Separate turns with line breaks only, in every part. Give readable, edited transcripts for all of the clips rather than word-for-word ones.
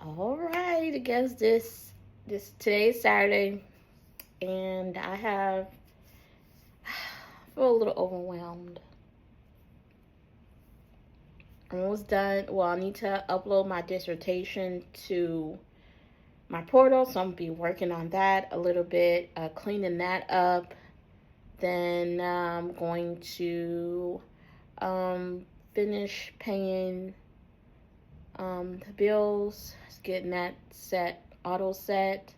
All right, I guess today's Saturday, and I feel a little overwhelmed. I'm almost done. Well, I need to upload my dissertation to my portal, so I'm gonna be working on that a little bit, cleaning that up. Then I'm going to finish paying the bills, getting that auto set.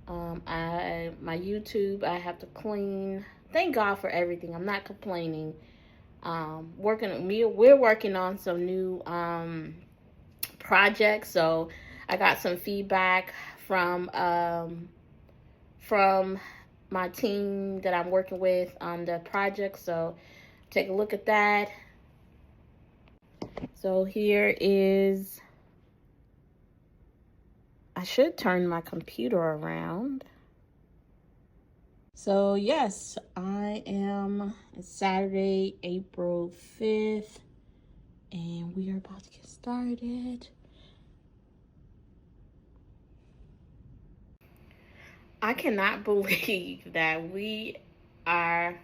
My YouTube I have to clean. Thank God for everything. I'm not complaining. We're working on some new projects. So I got some feedback from my team that I'm working with on the project. So take a look at that. So here is, I should turn my computer around. So yes, it's Saturday, April 5th, and we are about to get started. I cannot believe that we are,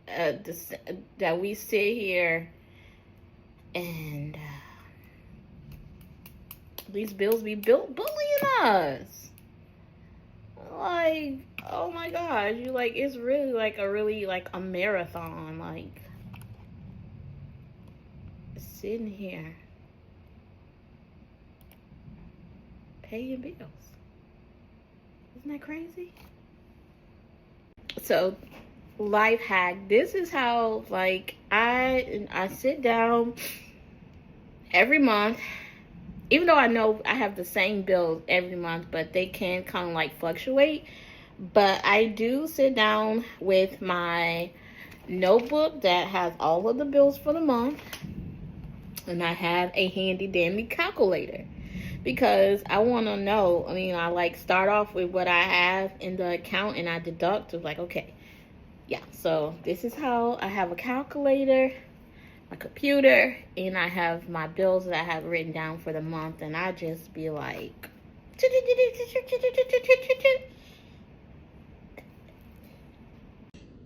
that we sit here and these bills be bullying us. Like, oh my gosh, it's really like a marathon, like sitting here paying bills. Isn't that crazy? So, life hack. This is how I sit down every month. Even though I know I have the same bills every month, but they can kind of fluctuate. But I do sit down with my notebook that has all of the bills for the month. And I have a handy dandy calculator. Because I want to know, I start off with what I have in the account and I deduct to okay. Yeah, so this is how I have a calculator, my computer, and I have my bills that I have written down for the month, and I just be like,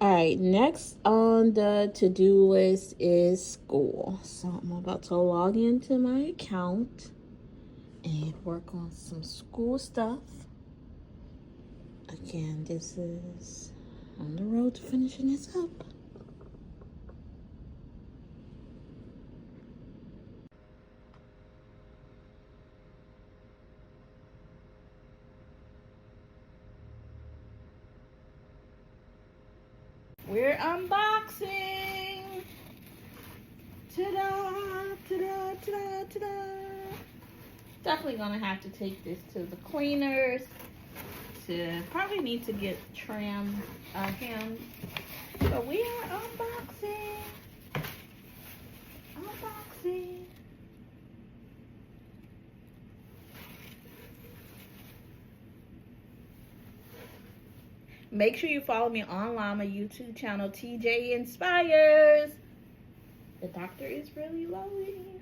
all right, next on the to-do list is school. So I'm about to log into my account and work on some school stuff. Again, this is on the road to finishing this up. We're unboxing. Ta-da, ta-da, ta-da, ta-da. Definitely gonna have to take this to the cleaners. Probably need to get trim him. But we are unboxing. Unboxing. Make sure you follow me online, my YouTube channel, TJInspires. The doctor is really lonely.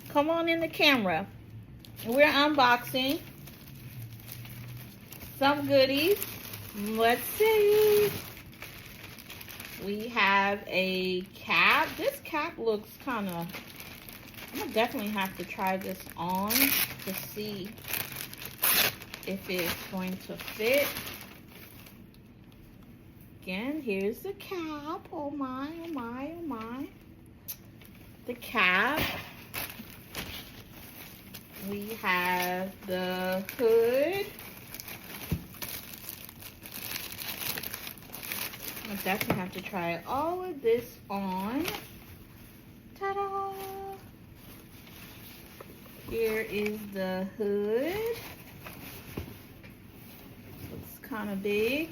Come on in the camera. We're unboxing some goodies. Let's see. We have a cap. This cap looks kind of, I'm gonna definitely have to try this on to see if it's going to fit. Again, here's the cap. Oh my, oh my, oh my. The cap. We have the hood. I'll definitely have to try all of this on. Ta-da! Here is the hood. Looks kind of big.